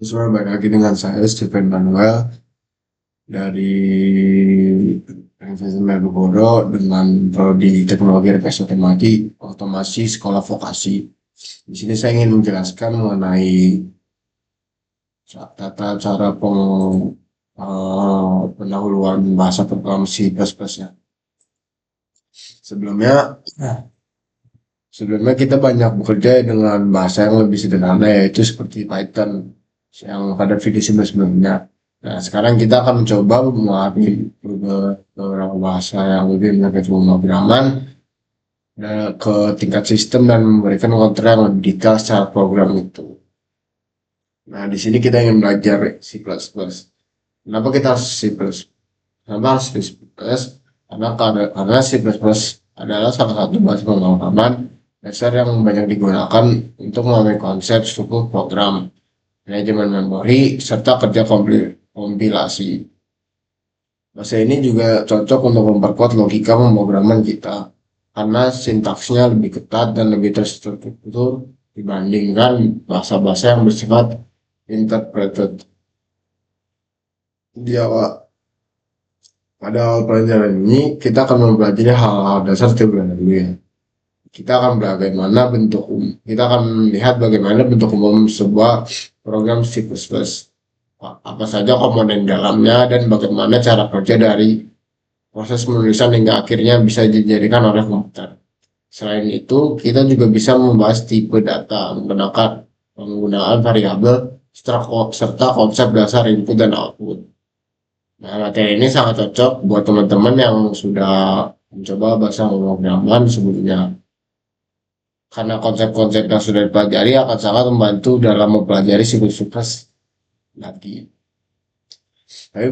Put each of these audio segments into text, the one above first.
Semua balik lagi dengan saya Stephen Manuel dari Universitas Bodo dengan prodi Teknologi dan Informasi Otomasi Sekolah Vokasi. Di sini saya ingin menjelaskan mengenai tata cara pendahuluan bahasa program C++ ya. Sebelumnya, sebelumnya kita banyak bekerja dengan bahasa yang lebih sederhana yaitu seperti Python yang pada video sebelumnya. Nah, sekarang kita akan mencoba memahami beberapa bahasa yang lebih mengenai pemrograman ke tingkat sistem dan memberikan kontrol yang lebih detail secara program itu. Nah, di sini kita ingin belajar C++. Kenapa kita harus C++? Kenapa harus C++? Karena C++ adalah salah satu bahasa pemrograman dasar yang banyak digunakan untuk memahami konsep struktur program, manajemen memori, serta kerja kompilasi. Bahasa ini juga cocok untuk memperkuat logika pemrograman kita, karena sintaksnya lebih ketat dan lebih terstruktur dibandingkan bahasa-bahasa yang bersifat interpreted. Di awal, pada awal pelajaran ini, kita akan mempelajari hal-hal dasar terlebih dahulu ya. Kita akan melihat bagaimana bentuk umum sebuah program C++. Apa saja komponen dalamnya dan bagaimana cara kerja dari proses penulisan hingga akhirnya bisa dijadikan oleh komputer. Selain itu, kita juga bisa membahas tipe data menggunakan penggunaan variabel serta konsep dasar input dan output. Nah, materi ini sangat cocok buat teman-teman yang sudah mencoba bahasa pemrograman sebelumnya, karena konsep-konsep yang sudah dipelajari akan sangat membantu dalam mempelajari siklus-siklus nanti. Tapi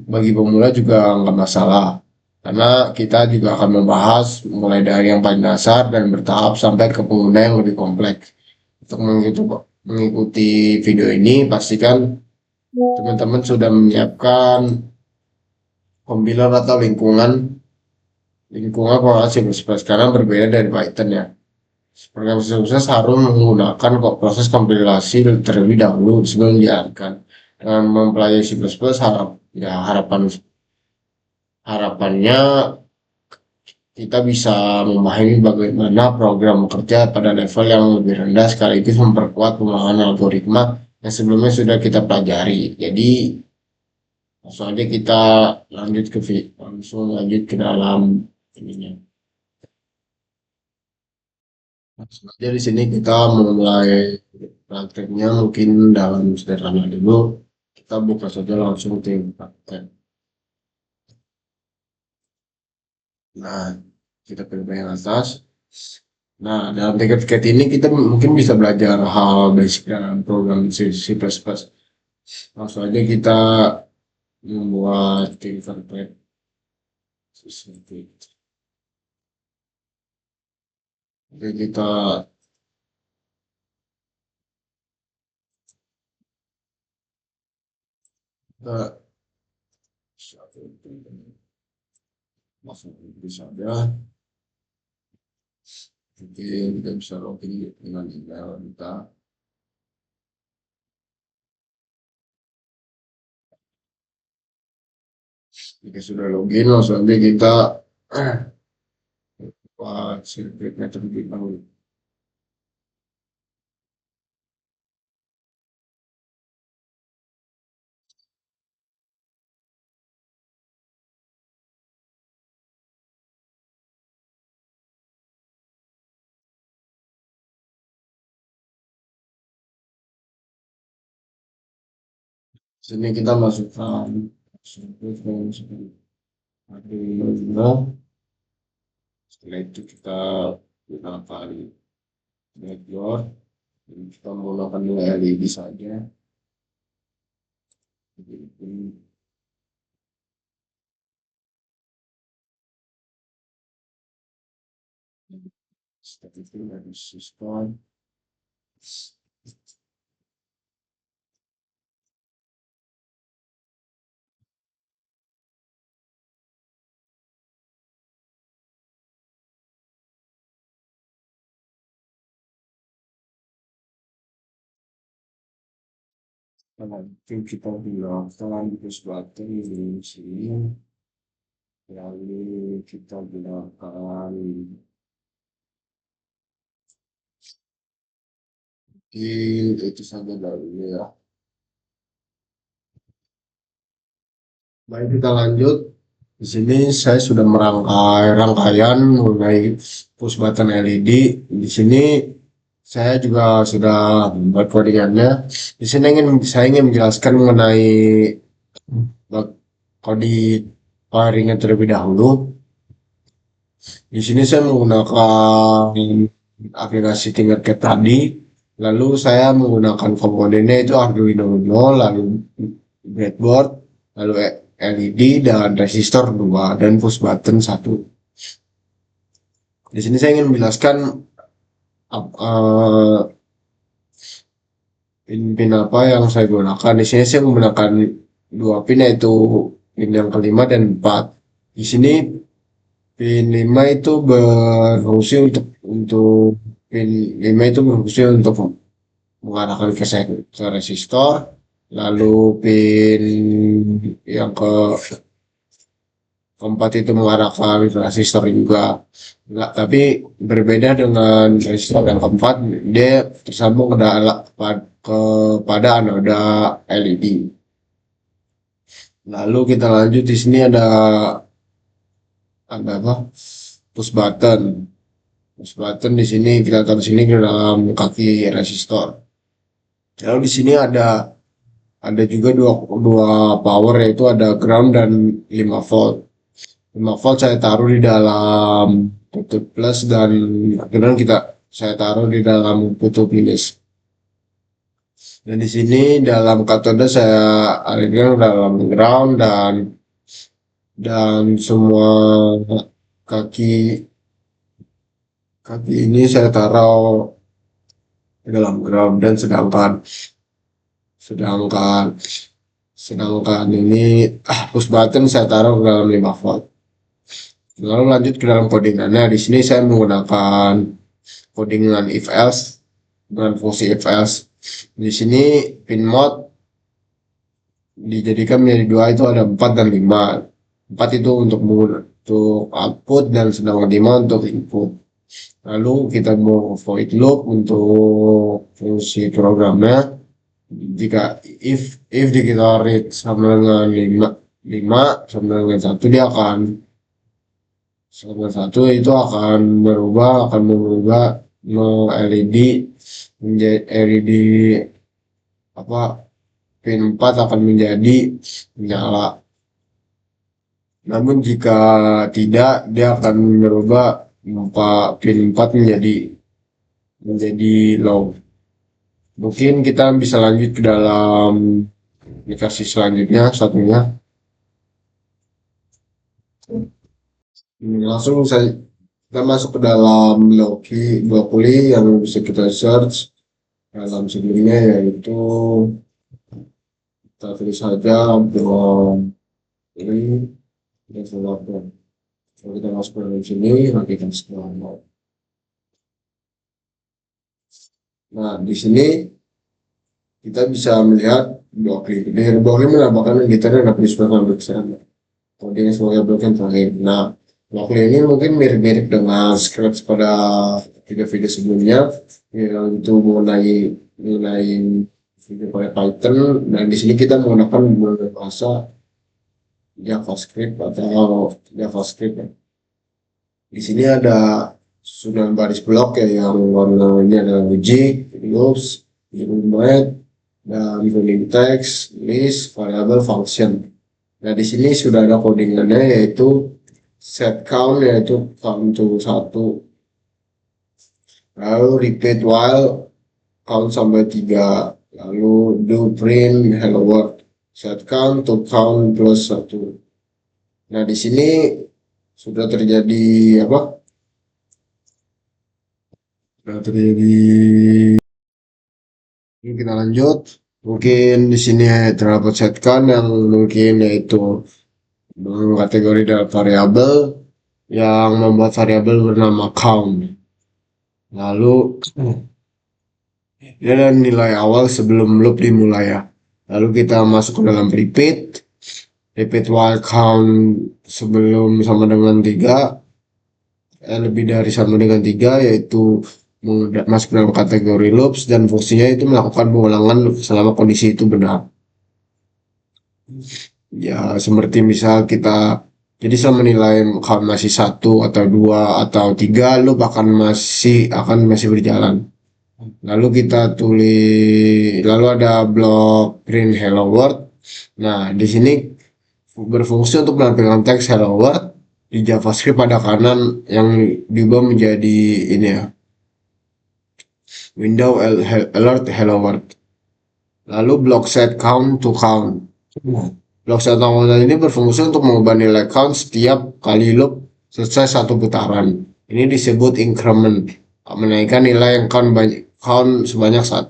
bagi pemula juga nggak masalah, karena kita juga akan membahas mulai dari yang paling dasar dan bertahap sampai ke pengguna yang lebih kompleks. Untuk mengikuti video ini, pastikan teman-teman sudah menyiapkan compiler atau lingkungan program C++ karena berbeda dari Python ya. Program C++ harus menggunakan proses kompilasi terlebih dahulu sebelum dijalankan. Dengan mempelajari C++, harapannya kita bisa memahami bagaimana program bekerja pada level yang lebih rendah sekaligus memperkuat pemahaman algoritma yang sebelumnya sudah kita pelajari. Jadi kita langsung lanjut ke dalam ininya. Langsung aja di sini kita mulai prakteknya mungkin dalam sederhana dulu. Kita buka saja langsung tim praktek. Nah, kita pilih yang atas. Nah, dalam tiket-tiket ini kita mungkin bisa belajar hal basic dalam program C++. Langsung aja kita membuat tim template seperti itu. Oke, kita langsung bisa saja. Mungkin kita bisa login dengan email kita. Jika sudah login, langsung aja kita buat sirkuitnya terlebih dahulu. Sini kita masukkan sirkuit yang seperti ini. Setelah itu kita gunakan background. Kita menggunakan nilai LED saja. Seperti itu dari sistem. Nanti kita gunakan push button di sini, lalu kita gunakan itu saja dulu ya. Baik, kita lanjut. Di sini saya sudah merangkai rangkaian mengenai push button LED. Di sini saya juga sudah membuat codingannya. Di sini saya ingin menjelaskan mengenai kode wiringnya terlebih dahulu. Di sini saya menggunakan aplikasi Tinkercad tadi. Lalu saya menggunakan komponennya itu Arduino Uno, lalu breadboard, lalu LED dan resistor 2 dan push button 1. Di sini saya ingin menjelaskan uh, pin-pin apa yang saya gunakan. Di sini saya menggunakan dua pin, yaitu pin yang kelima dan 4. Di sini pin 5 itu berfungsi untuk pin 5 itu berfungsi untuk mengarahkan ke resistor, lalu pin yang keempat itu mengarahkan ke resistor juga. Nggak, tapi berbeda dengan resistor yang keempat, dia tersambung kepada anoda LED. Lalu kita lanjut, di sini ada apa? Push button. Push button di sini kita taruh sini ke dalam kaki resistor. Lalu di sini ada juga dua power, yaitu ada ground dan 5 volt. 5 volt saya taruh di dalam kutub plus dan ground saya taruh di dalam kutub minus. Dan di sini dalam katode saya alirkan dalam ground dan semua kaki kaki ini saya taruh di dalam ground, dan sedangkan sedangkan ini push button saya taruh ke dalam 5 volt. Lalu lanjut ke dalam codingannya. Di sini saya menggunakan codingan if else dengan fungsi if else. Di sini pin mode dijadikan menjadi dua, itu ada 4 dan 5. 4 itu untuk output dan sedangkan 5 untuk input. Lalu kita mau void loop untuk fungsi programnya. Jika if kita read sama dengan 5 sama dengan 1, dia akan sama 1 itu akan mengubah LED menjadi LED apa, pin 4 akan menjadi menyala. Namun jika tidak, dia akan merubah pin 4 menjadi low. Mungkin kita bisa lanjut ke dalam aplikasi selanjutnya, satunya. Langsung kita masuk ke dalam Blockly yang bisa kita search dalam sebelumnya, yaitu kita tulis saja Blockly developer. Kalau kita masuk ke sini, nanti kita scroll. Nah, di sini kita bisa melihat Blockly. Blockly menambahkan gitarnya dan disebutkan bersama. Kemudian sebagai blok yang terakhir. Nah, Blockly ini mungkin mirip-mirip dengan Scratch pada video-video sebelumnya, yang itu mengenai video pada Python. Dan di sini kita menggunakan bahasa JavaScript atau JavaScript. Di sini ada 9 baris blok ya, yang warnanya ada logic, loops, unit, dan unit text, list, variable, function. Nah, di sini sudah ada codingannya, yaitu set count, yaitu count to 1. Lalu repeat while count sampai 3. Lalu do print hello world. Set count to count plus 1. Nah, di sini sudah terjadi apa? Sudah terjadi. Ini kita lanjut. Mungkin di sini terdapat set count yang mungkin yaitu kategori dalam variabel yang membuat variabel bernama count. Lalu dia ada nilai awal sebelum loop dimulai ya. Lalu kita masuk ke dalam repeat while count sebelum sama dengan 3, lebih dari sama dengan 3, yaitu masuk dalam kategori loops dan fungsinya itu melakukan pengulangan selama kondisi itu benar. Ya, seperti misal kita jadi selama nilai count masih 1 atau 2 atau 3, loop akan masih berjalan. Lalu kita lalu ada blok print hello world. Nah, di sini berfungsi untuk menampilkan teks hello world di JavaScript pada kanan yang diubah menjadi ini ya, window alert hello world. Lalu blok set count to count. Blok set count ini berfungsi untuk mengubah nilai count setiap kali loop selesai satu putaran. Ini disebut increment, menaikkan nilai yang count sebanyak 1.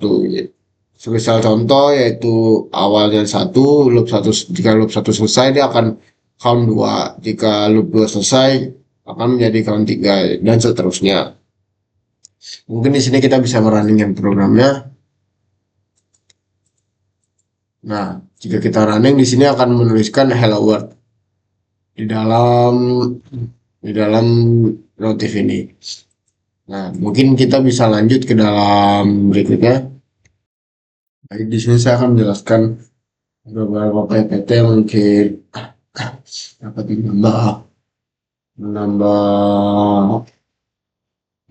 Semisal contoh yaitu awalnya 1, jika loop 1 selesai dia akan count 2, jika loop 2 selesai akan menjadi count 3 dan seterusnya. Mungkin di sini kita bisa merunningkan programnya. Nah, jika kita running di sini akan menuliskan hello world di dalam notif ini. Nah, mungkin kita bisa lanjut ke dalam berikutnya. Baik, di sini saya akan menjelaskan beberapa PPT yang mungkin dapat menambah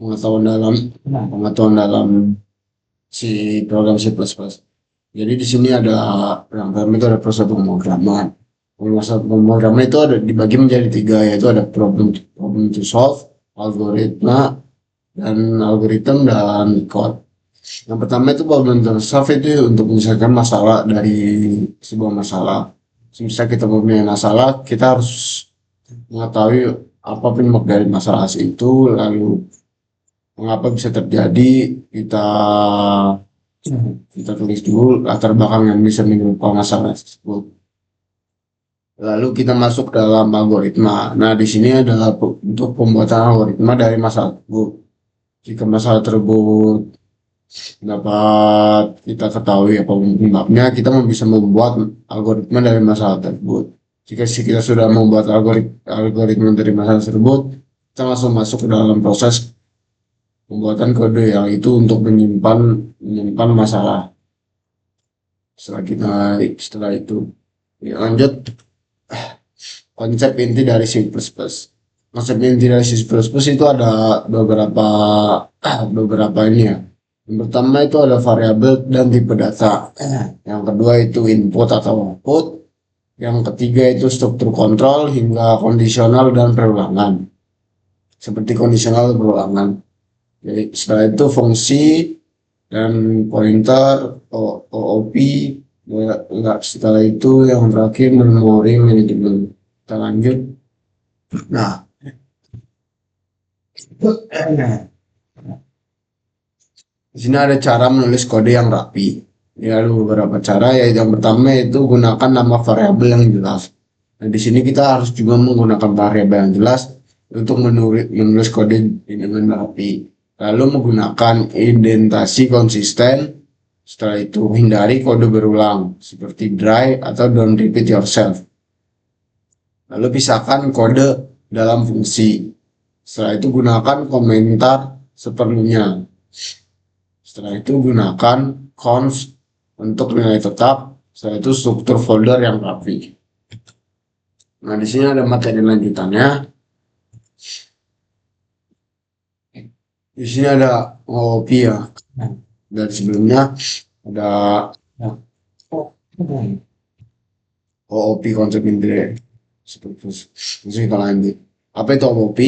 pengetahuan dalam si program C++. Jadi di sini ada yang pertama itu ada proses pemrograman. Proses pemrograman itu ada dibagi menjadi 3, yaitu ada problem to solve, algoritma, dan algoritma dan code. Yang pertama itu problem to solve itu untuk menyelesaikan masalah dari sebuah masalah. Misal kita mempunyai masalah, kita harus mengetahui apa penyebab dari masalah itu, lalu mengapa bisa terjadi, kita tulis dulu latar belakang yang bisa menyebabkan masalah tersebut. Lalu kita masuk dalam algoritma. Nah, di sini adalah untuk pembuatan algoritma dari masalah tersebut. Jika masalah tersebut dapat kita ketahui apa penyebabnya, kita bisa membuat algoritma dari masalah tersebut. Jika kita sudah membuat algoritma dari masalah tersebut, kita langsung masuk ke dalam proses pembuatan kode yang itu untuk menyimpan masalah. Setelah itu lanjut konsep inti dari C++. Konsep inti dari C++ itu ada beberapa ini ya. Yang pertama itu ada variabel dan tipe data. Yang kedua itu input atau output. Yang ketiga itu struktur kontrol hingga kondisional dan perulangan. Seperti kondisional dan perulangan. Jadi setelah itu fungsi dan pointer, OOP, setelah itu yang terakhir memory management. Kita lanjut. Nah, di sini ada cara menulis kode yang rapi. Ya, ada beberapa cara, yaitu yang pertama itu gunakan nama variabel yang jelas. Nah, di sini kita harus juga menggunakan variabel yang jelas untuk menulis kode dengan rapi. Lalu menggunakan indentasi konsisten. Setelah itu hindari kode berulang seperti dry atau don't repeat yourself. Lalu pisahkan kode dalam fungsi. Setelah itu gunakan komentar seperlunya. Setelah itu gunakan const untuk nilai tetap. Setelah itu struktur folder yang rapi. Nah, di sini ada materi lanjutannya. Di sini ada OOP ya. Dari sebelumnya ada OOP konsep inti. Terus kita lanjut. Apa itu OOP?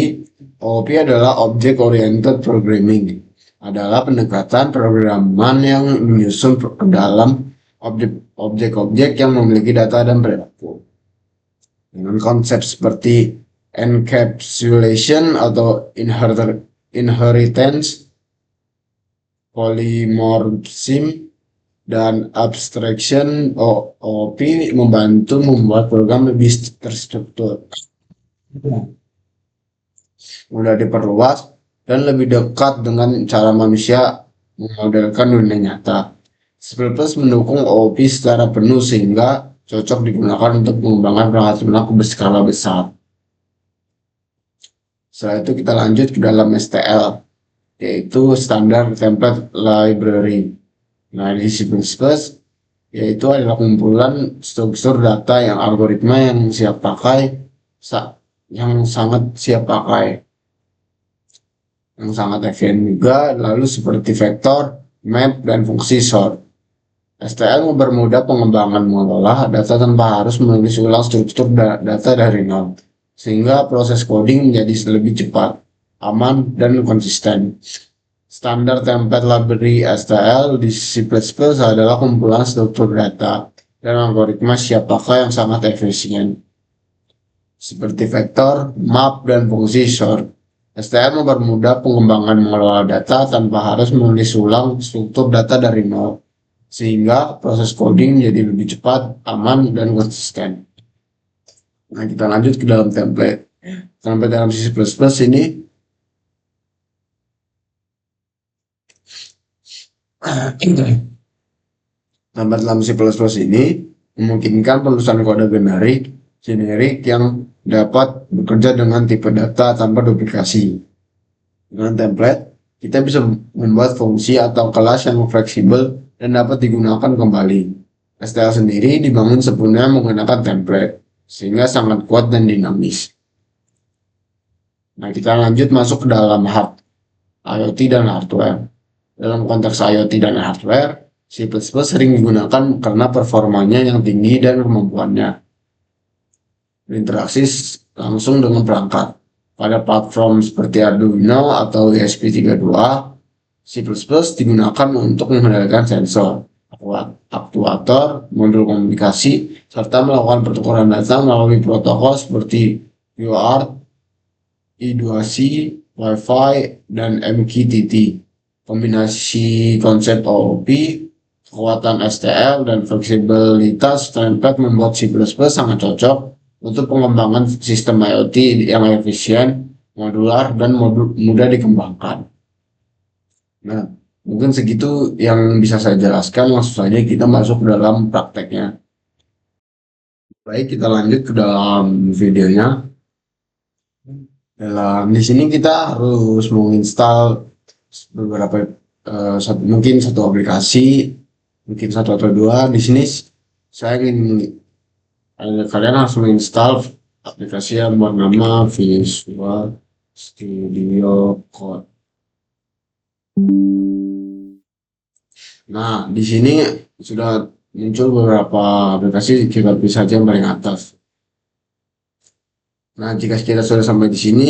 OOP adalah Object Oriented Programming. Adalah pendekatan programan yang menyusun ke dalam objek-objek yang memiliki data dan perilaku. Dengan konsep seperti encapsulation atau inheritance, polymorphism, dan abstraction. OOP membantu membuat program lebih terstruktur, mudah diperluas, dan lebih dekat dengan cara manusia memodelkan dunia nyata. Plus mendukung OOP secara penuh sehingga cocok digunakan untuk mengembangkan perangkat lunak berskala besar. Setelah itu kita lanjut ke dalam STL, yaitu Standard Template Library. Nah, di C++ yaitu adalah kumpulan struktur data yang algoritma yang siap pakai, yang sangat siap pakai, yang sangat efisien juga, lalu seperti vektor, map, dan fungsi sort. STL mempermudah pengembangan mengolah data tanpa harus menulis ulang struktur data dari nol, sehingga proses coding menjadi lebih cepat, aman, dan konsisten. Standar template library STL di C++ adalah kumpulan struktur data dan algoritma siap pakai yang sangat efisien, seperti vektor, map, dan fungsi sort. STL mempermudah pengembangan mengelola data tanpa harus menulis ulang struktur data dari nol, sehingga proses coding menjadi lebih cepat, aman, dan konsisten. Nah, kita lanjut ke dalam template. Template dalam C++ ini template dalam C++ ini memungkinkan penulisan kode generik yang dapat bekerja dengan tipe data tanpa duplikasi. Dengan template, kita bisa membuat fungsi atau kelas yang fleksibel dan dapat digunakan kembali. STL sendiri dibangun sepenuhnya menggunakan template, sehingga sangat kuat dan dinamis. Nah, kita lanjut masuk ke dalam hard IoT dan hardware. Dalam konteks IoT dan hardware, C++ sering digunakan karena performanya yang tinggi dan kemampuannya berinteraksi langsung dengan perangkat. Pada platform seperti Arduino atau ESP32, C++ digunakan untuk mengendalikan sensor, aktuator, modul komunikasi, serta melakukan pertukaran data melalui protokol seperti UART, I2C, Wi-Fi, dan MQTT. Kombinasi konsep OOP, kekuatan STL, dan fleksibilitas template membuat C++ sangat cocok untuk pengembangan sistem IoT yang efisien, modular, dan mudah dikembangkan. Nah, mungkin segitu yang bisa saya jelaskan. Langsung saja kita masuk ke dalam prakteknya. Baik, kita lanjut ke dalam videonya. Di sini kita harus menginstal beberapa mungkin satu aplikasi, mungkin satu atau dua. Di sini saya ingin kalian harus menginstal aplikasi yang bernama Visual Studio Code. Nah, di sini sudah muncul beberapa aplikasi, kita pilih saja yang paling atas. Nah, jika kita sudah sampai di sini,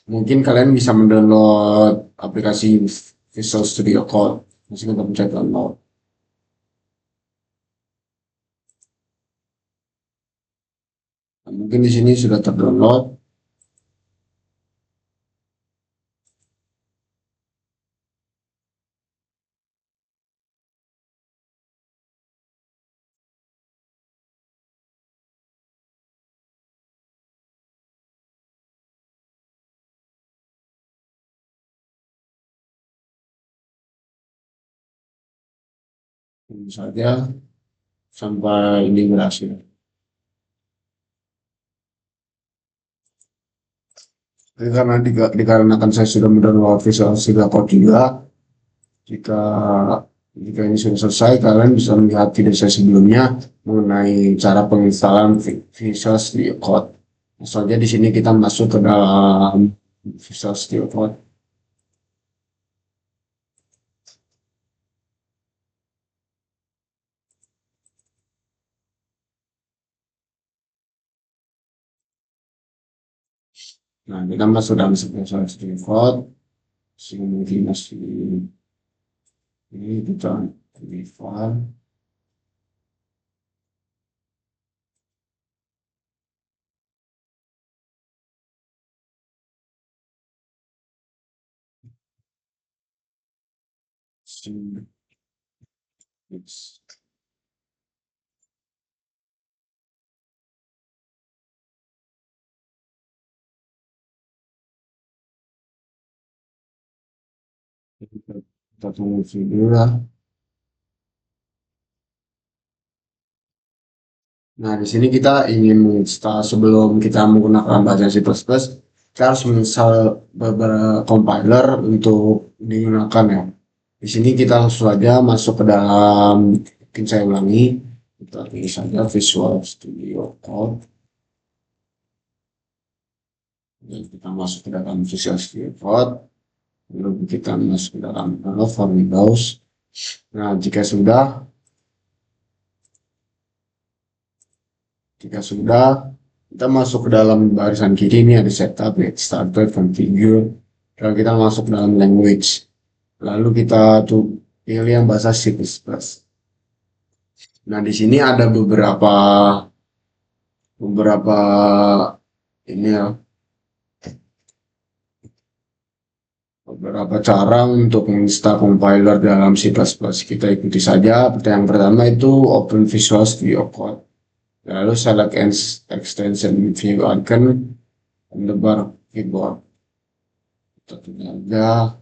mungkin kalian bisa mendownload aplikasi Visual Studio Code. Masih kita pencet download. Nah, mungkin di sini sudah terdownload. Tentu saja sampai ini berhasil. Jadi karena dikarenakan saya sudah mendownload Visual Studio Code juga, jika jika ini sudah selesai, kalian bisa melihat video saya sebelumnya mengenai cara penginstalan Visual Studio Code. Soalnya di sini kita masuk ke dalam Visual Studio Code. Nah, kita masuk dalam Visual Studio Code. Sini mungkin masih ini kita di file. Sini, kita tunggu video lah. Nah, di sini kita ingin menginstal sebelum kita menggunakan bahasa C++, kita harus menginstal beberapa compiler untuk digunakan ya. Di sini kita langsung saja masuk ke dalam, mungkin saya ulangi, kita pilih saja Visual Studio Code, dan kita masuk ke dalam Visual Studio Code, lalu kita masuk ke dalam for Windows. Nah, jika sudah, kita masuk ke dalam barisan kiri ini ada setup, get started, configure. Lalu kita masuk ke dalam language. Lalu kita tuh pilih yang bahasa C++. Nah, di sini ada beberapa ini ya, beberapa cara untuk menginstal compiler dalam C++. Kita ikuti saja. Yang pertama itu open Visual Studio Code. Lalu select extension view icon on the bar keyboard. Kita tulis aja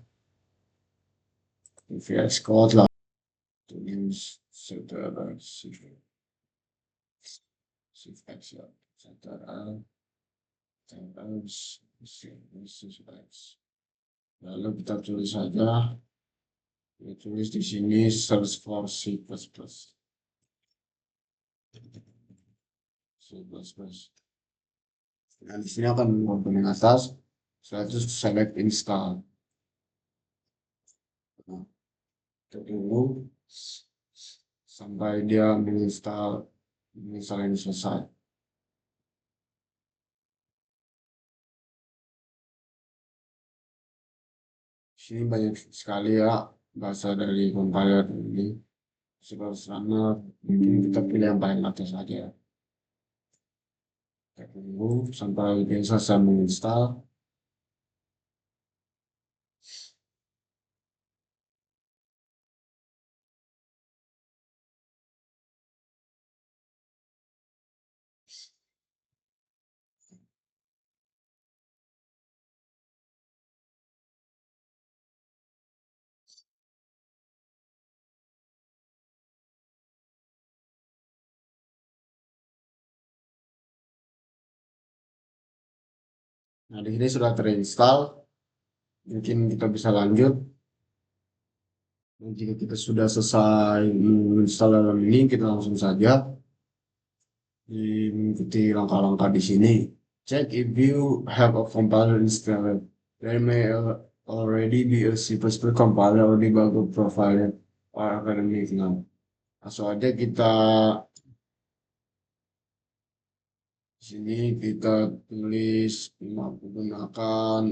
VS Code lah. Tulis saudara shift X ya. Saudara shift X. Lalu kita tulis saja, kita tulis di sini search for C++. Nah, di sini akan paling atas. Setelah itu select install. Nah, kita tunggu sampai dia menginstal ini selesai. Di sini banyak sekali ya bahasa dari compiler ini. Sebenarnya mungkin kita pilih yang paling atas saja. Kita tunggu sampai dia selesai menginstal. Nah, di sini sudah terinstall. Mungkin kita bisa lanjut. Dan jika kita sudah selesai menginstal dalam ini, kita langsung saja mengikuti langkah-langkah di sini. Check if you have a compiler installed. There may already be a C++ compiler or debugger provided or academic now. Langsung aja kita di sini kita tulis menggunakan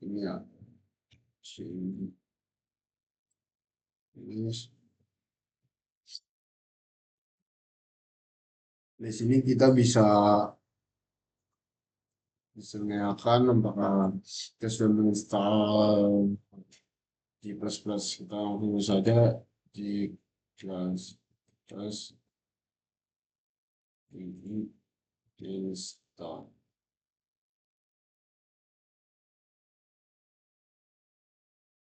ini ya. Di sini kita bisa menanyakan apakah kita sudah menginstal G++. Kita langsung saja G++ ini install.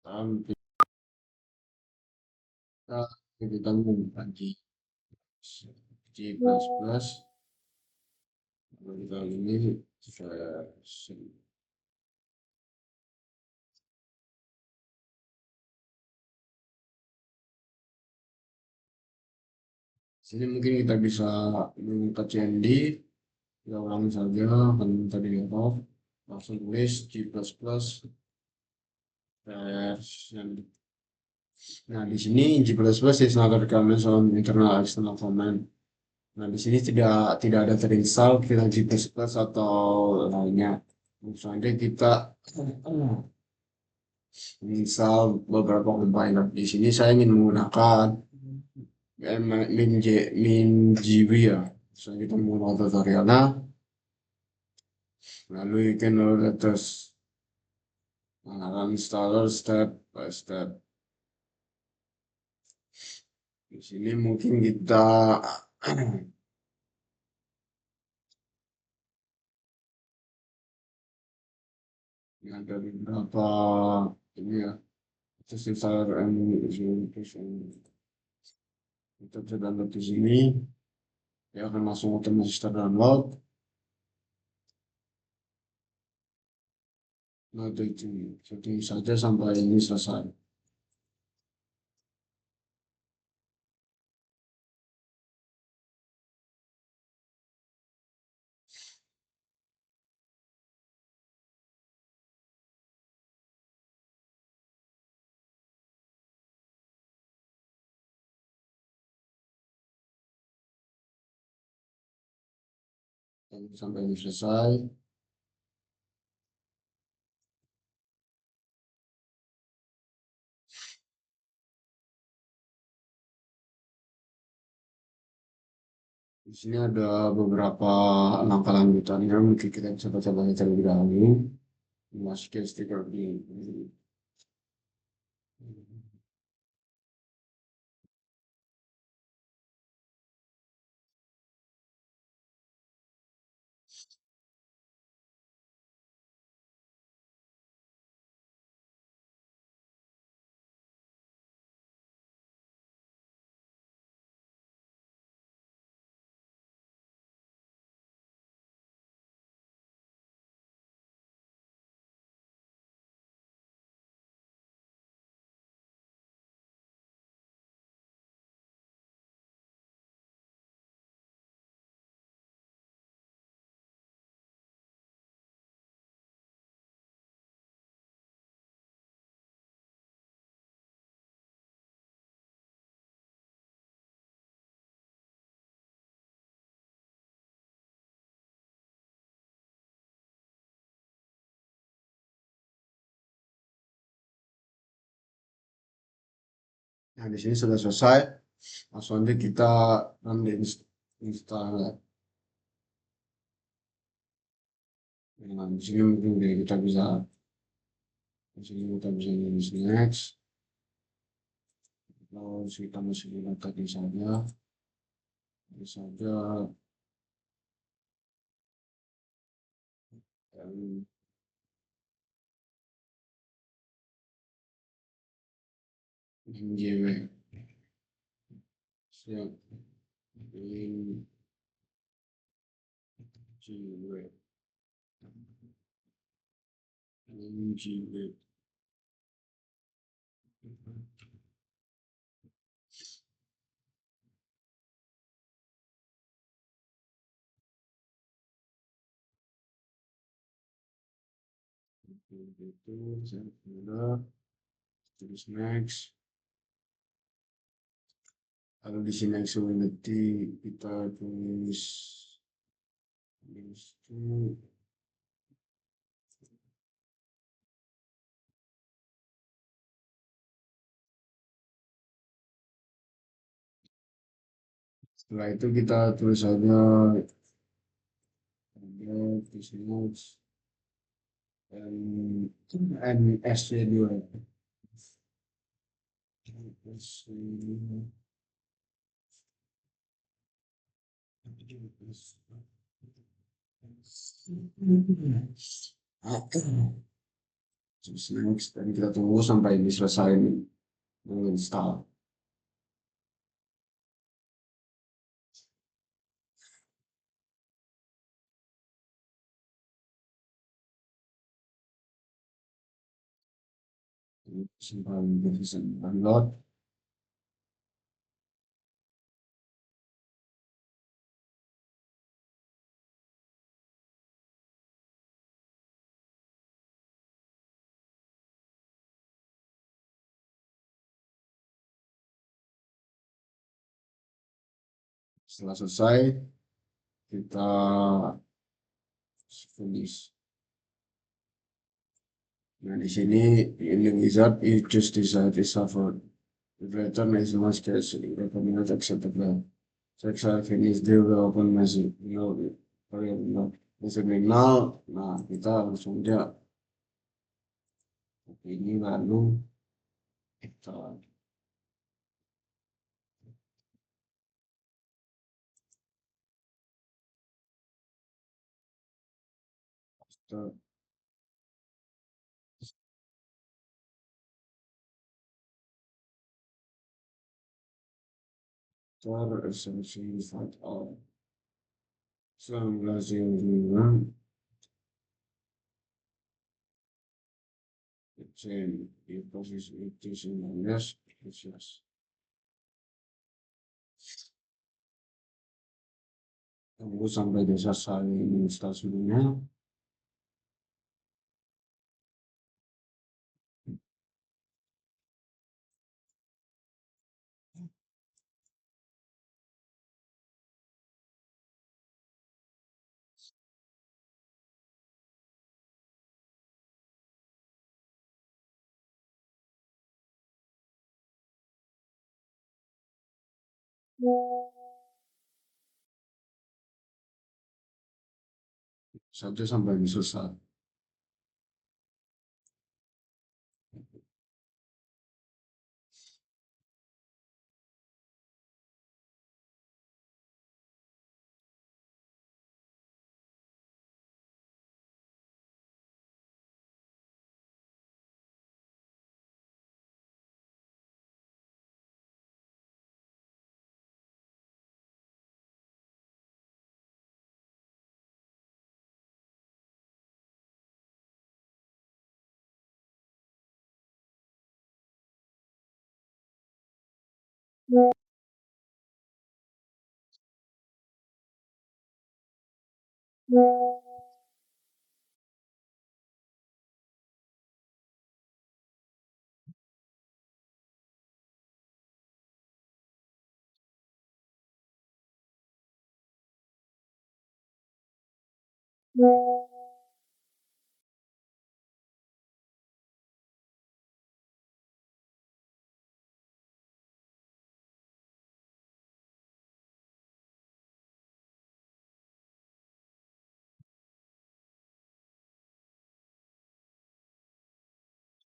Dan kita menggunakan G++. Kita ini versi. Sini mungkin kita bisa menggunakan CMD. Kita ulangi saja kan tadi off. Langsung tulis G++ version. Nah, di sini G++ is not requirements on internal external command. Nah, di sini tidak ada terinstall kita G++ atau lainnya. Misalnya kita install beberapa compiler. Di sini saya ingin menggunakan MinGW ya. Misalnya kita menggunakan tutorial. Nah, lalu you can load the test. Run installer step by step. Di sini mungkin kita ada beberapa ini ya Terus installer application kita bisa download di sini. Dia akan langsung otomatis terdownload. Nah, itu setting saja sampai ini selesai. Dan sampai ini selesai. Di sini ada beberapa langkah lanjutannya, mungkin kita bisa baca-baca terlebih dahulu. Masukin stiker di Nah, di sini sudah selesai. Langsung aja kita install. Nah, di sini mungkin kita bisa, di sini kita bisa nulis next. Lalu kita masukin tadi saja, ini saja, dan GW. Siap, in GW, in GW. Itu saya sudah tulis next. Lalu di sini accessibility kita tulis itu. Setelah itu kita tulis saja tulis notes dan NSC2. Terus next, dan kita tunggu sampai ini selesai menginstal. Sampai bisa download. Setelah selesai, kita finish. Nah, di sini in the wizard, you just decide is suffered. The return is much case recommended acceptable. Check saya finish dia udah open masih no no masih minimal. Nah, kita langsung aja ini lalu kita kita Terasosified all 1905 kecil di posisi itu 19 Celsius. Tunggu sampai desa saya ini stasiunnya. Saja sampai selesai.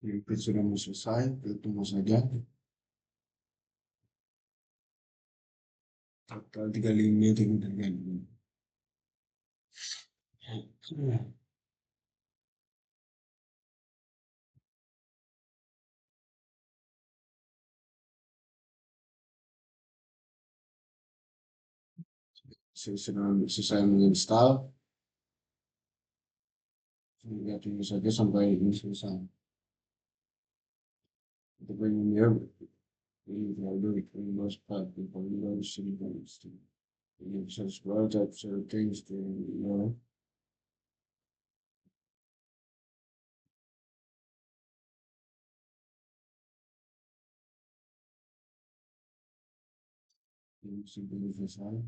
Itu sudah mau selesai, kita tunggu saja. Total 35 dengan sudah selesai menginstal. Kita tunggu saja sampai ini selesai. Kita pengen Windows Windows 5, Windows 7, you subscribe to certain things to simply selesai.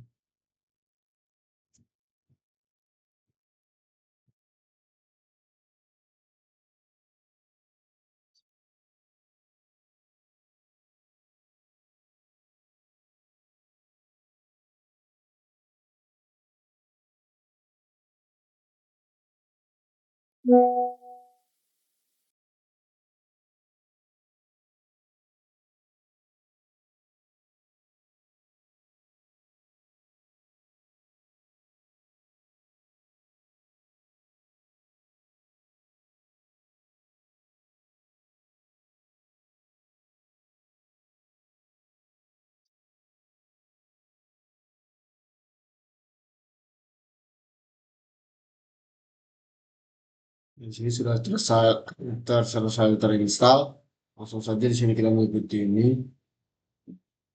Di sini sudah selesai terinstall. Langsung saja di sini kita mengikuti ini.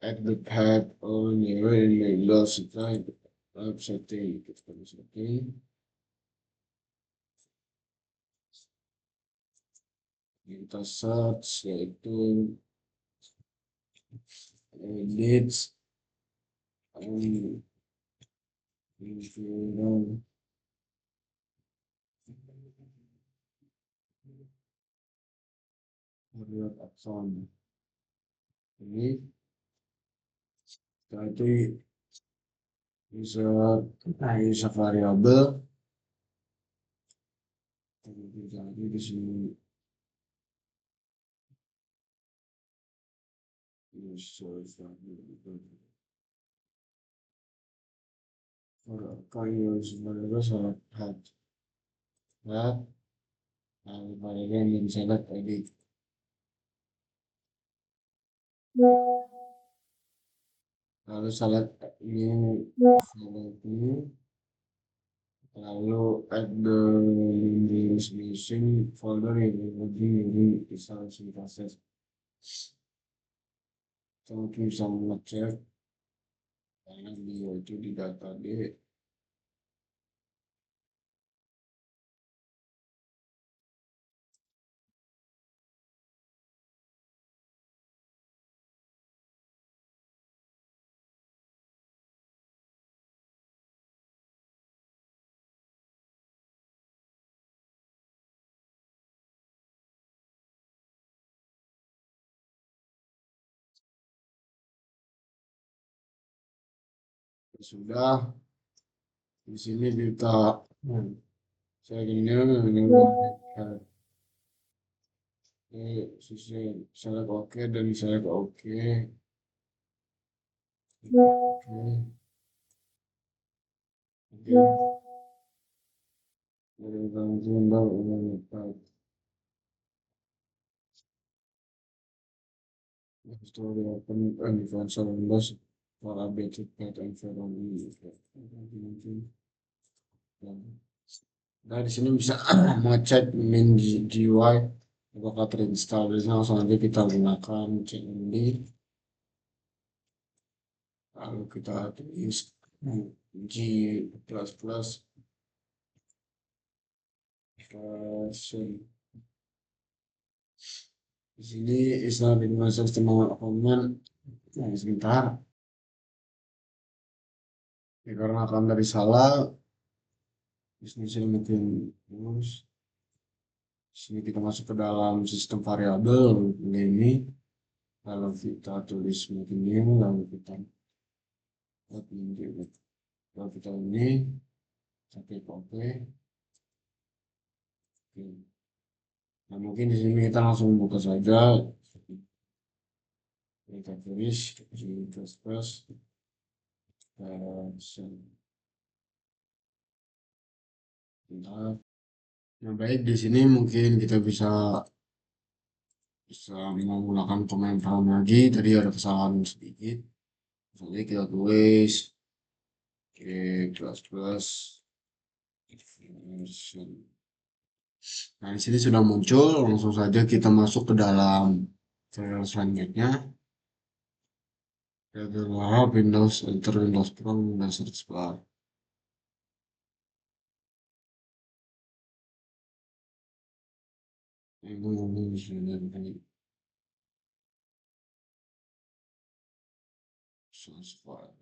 Add the pad on your email setting. Setting kita setting. Kita search yaitu edit info lihat akson ini. Setelah itu bisa variabel. Jadi di sini kayu sebenarnya sangat hat variabel yang sangat edit. lalu select ini, select ini, lalu add the missing folder ini installation process. Kita bisa mengecek karena dia itu di data D. Sudah di sini kita saya ini sisi select oke dan select oke. Oke, oke. Dari Bang story open and advanced windows for updated pet environment. Nah, di sini bisa mengecek min GUI apakah terinstall. Jadi langsung aja kita gunakan cmd, lalu kita tulis G++ version. Di sini install di sistem comment. Nah, sebentar. Ya, karena akan dari salah, di sini mungkin terus. Sini kita masuk ke dalam sistem variabel ini, lalu kita tulis mungkin ini, lalu kita lalu kita ini sampai oke. Nah, mungkin di sini kita langsung buka saja. Kita tulis G++ version. Nah, baik, di sini mungkin kita bisa menggunakan komentar lagi. Tadi ada kesalahan sedikit. Jadi kita tulis G++ version. Nah, di sini sudah muncul. Langsung saja kita masuk ke dalam file selanjutnya. Yaitu Windows, enter Windows Pro dan search bar. Ini sudah source file.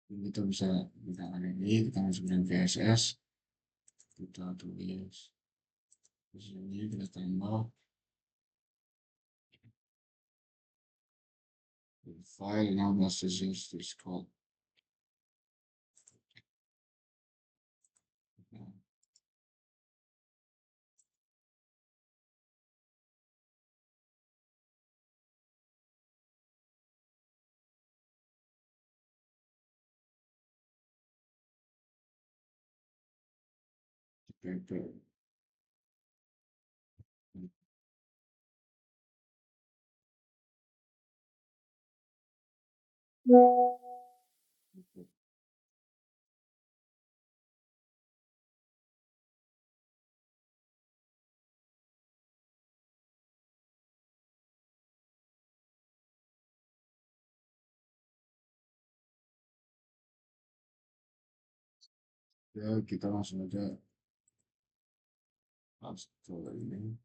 Kita bisa gunakan ini, kita masuk dengan VSS, kita tulis di sini, kita tambah file now messages Discord. PP. Ya, kita langsung aja masuk ke ini.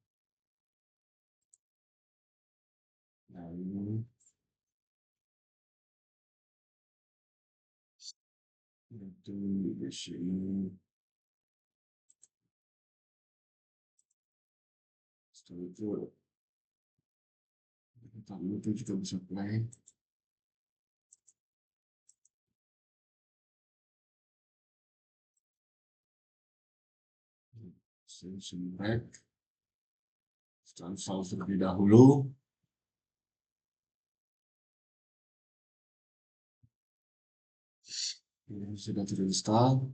Nah, ini itu di sini. Setelah itu tamu itu juga bisa play. Session break. Setelah install terlebih dahulu. Ini sudah terinstall.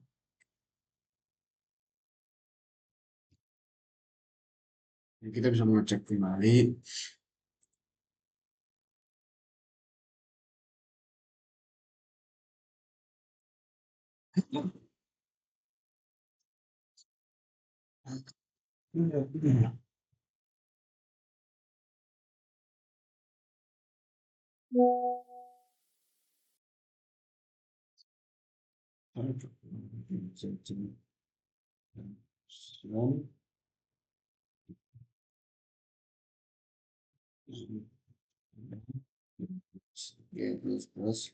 Kita bisa mengecek kembali. Plus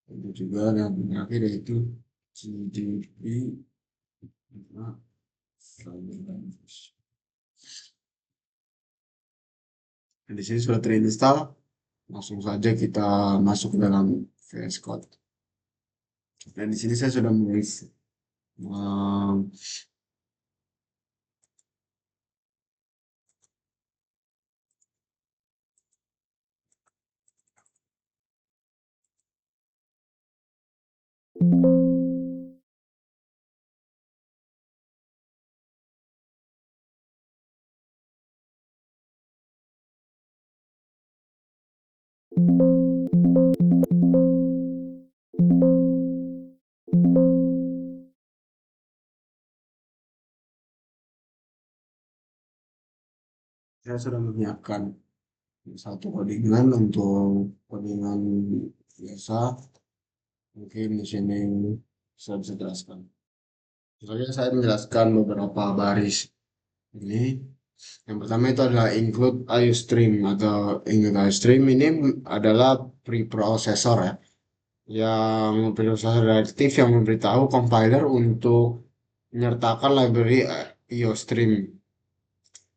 itu juga dan terakhir yaitu GDP. Nah, di sini sudah terinstall, langsung saja kita masuk ke dalam VS Code. Dan di sini saya sudah menulis saya sudah menyiapkan satu codingan untuk codingan biasa. Mungkin di sini saya bisa jelaskan. Misalnya saya menjelaskan beberapa baris ini. Yang pertama itu adalah include IOStream atau include IOStream ini adalah preprocessor ya, yang preprocessor reaktif yang memberitahu compiler untuk menyertakan library IOStream.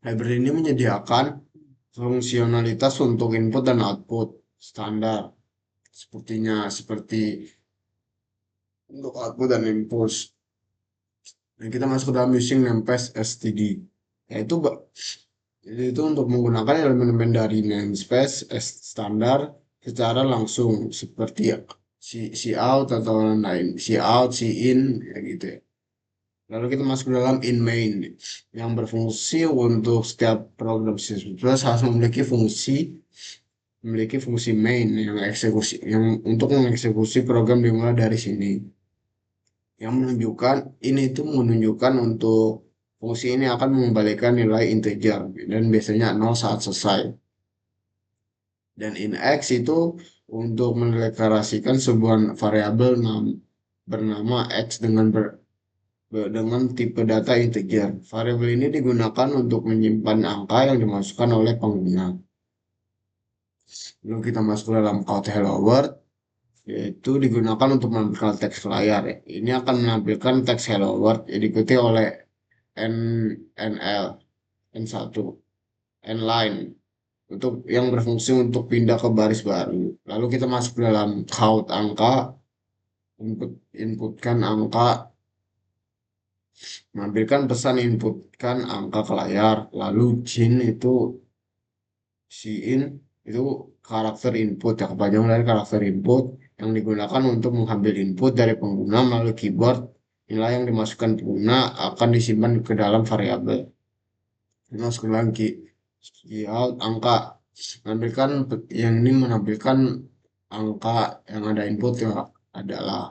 Library ini menyediakan fungsionalitas untuk input dan output standar, seperti untuk output dan input. Dan kita masuk ke dalam using namespace std. Yaitu itu untuk menggunakan elemen-elemen dari namespace standar secara langsung seperti cout atau lain, cout, in, ya gitu ya. Lalu kita masuk ke dalam in main yang berfungsi untuk setiap program C++ harus memiliki fungsi main yang untuk mengeksekusi program dimulai dari sini. Yang menunjukkan ini itu menunjukkan untuk fungsi ini akan mengembalikan nilai integer dan biasanya 0 saat selesai. Dan in X itu untuk mendeklarasikan sebuah variabel bernama X dengan tipe data integer. Variabel ini digunakan untuk menyimpan angka yang dimasukkan oleh pengguna. Lalu kita masuk ke dalam code hello world, yaitu digunakan untuk menampilkan teks ke layar. Ini akan menampilkan teks hello world yang diikuti oleh NL, N1, N-line untuk yang berfungsi untuk pindah ke baris baru. Lalu kita masuk ke dalam count angka, inputkan angka, menampilkan pesan inputkan angka ke layar. Lalu Jin itu Cin itu karakter input ya, kepanjangan dari karakter input yang digunakan untuk mengambil input dari pengguna melalui keyboard. Nilai yang dimasukkan pengguna akan disimpan ke dalam variabel. Masuk ke dalam cout angka, menampilkan yang ini menampilkan angka yang ada input ya adalah,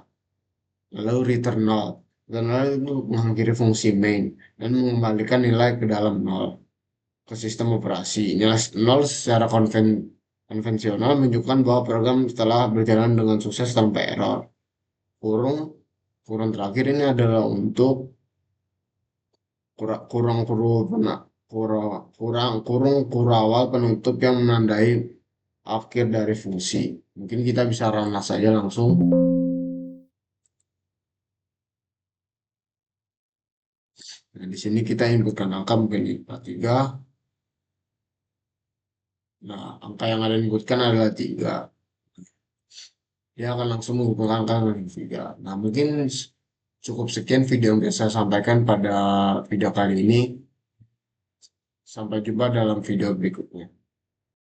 lalu return 0. Dan lalu itu mengakhiri fungsi main dan mengembalikan nilai ke dalam 0 ke sistem operasi. Nilai 0 secara konvensional menunjukkan bahwa program telah berjalan dengan sukses tanpa error. Kurung kurung terakhir ini adalah untuk kurang kurung kurawal penutup yang menandai akhir dari fungsi. Mungkin kita bisa run saja langsung. Nah, di sini kita inputkan angka mungkin 3. Nah, angka yang ada inputkan adalah 3. Dia akan langsung menghubungkan angka dengan 3. Nah, mungkin cukup sekian video yang bisa saya sampaikan pada video kali ini. Sampai jumpa dalam video berikutnya.